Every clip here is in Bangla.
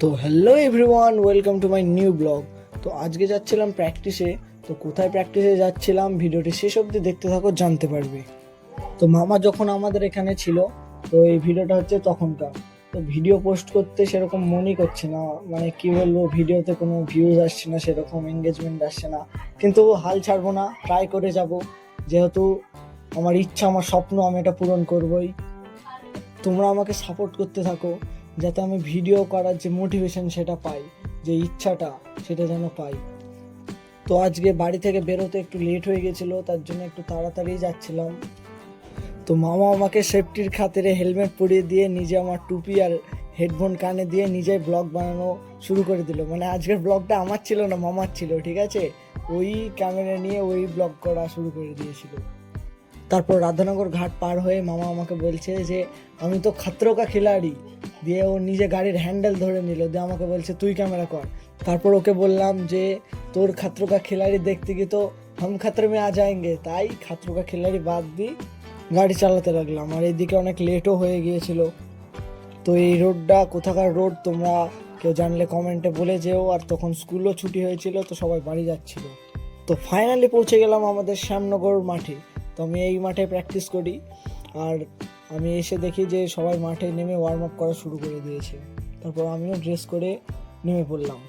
তো hello everyone, welcome to my new blog. তো আজকে যাচ্ছিলাম প্র্যাকটিসে। তো কোথায় প্র্যাকটিসে যাচ্ছিলাম ভিডিওটি শেষ অবধি দেখতে থাকো, জানতে পারবে। তো মামা যখন আমাদের এখানে ছিল, তো এই ভিডিওটা হচ্ছে তখনকার। তো ভিডিও পোস্ট করতে সেরকম মনই করছে না, মানে কি বলবো, ভিডিওতে কোনো ভিউজ আসছে না, সেরকম এঙ্গেজমেন্ট আসছে না। কিন্তু হাল ছাড়বো না, ট্রাই করে যাব। যেহেতু আমার ইচ্ছা, আমার স্বপ্ন, আমি এটা পূরণ করবই। তোমরা আমাকে সাপোর্ট করতে থাকো, যাতে আমি ভিডিও করার যে মোটিভেশন সেটা পাই, যে ইচ্ছাটা সেটা যেন পাই। তো আজকে বাড়ি থেকে বেরোতে একটু লেট হয়ে গেছিলো, তার জন্য একটু তাড়াতাড়ি যাচ্ছিলাম। তো মামা আমাকে সেফটির খাতিরে হেলমেট পরিয়ে দিয়ে নিজে আমার টুপি আর হেডফোন কানে দিয়ে নিজে ব্লগ বানানো শুরু করে দিল। মানে আজকের ব্লগটা আমার ছিল না, মামার ছিল, ঠিক আছে। ওই ক্যামেরা নিয়ে ওই ব্লগ করা শুরু করে দিয়েছিল। তারপর রাধানগর ঘাট পার হয়ে মামা আমাকে বলছে যে আমি তো খাতরো কা খিলাড়ি, দিয়ে ও নিজে গাড়ির হ্যান্ডেল ধরে নিল, দিয়ে আমাকে বলছে তুই ক্যামেরা কর। তারপর ওকে বললাম যে তোর খাতরো কা খিলাড়ি দেখতে গিয়ে তো হাম খাতরে মে আ যায়েঙ্গে, তাই খাতরো কা খিলাড়ি বাদ দিয়ে গাড়ি চালাতে লাগলাম। আর এইদিকে অনেক লেটও হয়ে গিয়েছিল। তো এই রোডটা কোথাকার রোড তোমরা কেউ জানলে কমেন্টে বলে যেও। আর তখন স্কুলও ছুটি হয়েছিল, তো সবাই বাড়ি যাচ্ছিল। তো ফাইনালি পৌঁছে গেলাম আমাদের শ্যামনগর মাঠে। তো আমি এই মাঠে প্র্যাকটিস করি। আর আমি এসে দেখি যে সবাই মাঠে নেমে ওয়ার্ম আপ করা শুরু করে দিয়েছে। তারপর আমিও ড্রেস করে নেমে পড়লাম।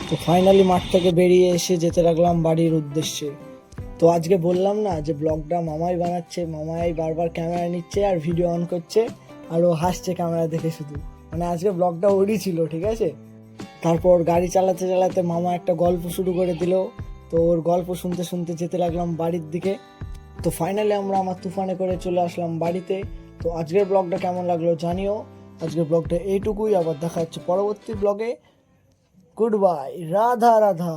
তো ফাইনালি মাঠ থেকে বেরিয়ে এসে যেতে লাগলাম বাড়ির উদ্দেশ্যে। তো আজকে বললাম না যে ব্লগটা মামাই বানাচ্ছে, মামাই বারবার ক্যামেরা নিচ্ছে আর ভিডিও অন করছে, আর ও হাসছে ক্যামেরা দেখে শুধু। মানে আজকে ব্লগটা ওরই ছিল, ঠিক আছে। তারপর গাড়ি চালাতে চালাতে মামা একটা গল্প শুরু করে দিল। তো ওর গল্প শুনতে শুনতে যেতে লাগলাম বাড়ির দিকে। তো ফাইনালি আমরা আমার তুফানে করে চলে আসলাম বাড়িতে। তো আজকের ব্লগটা কেমন লাগলো জানিও। আজকের ব্লগটা এইটুকুই, আবার দেখা হচ্ছে পরবর্তী ব্লগে। Good bye, Radha Radha.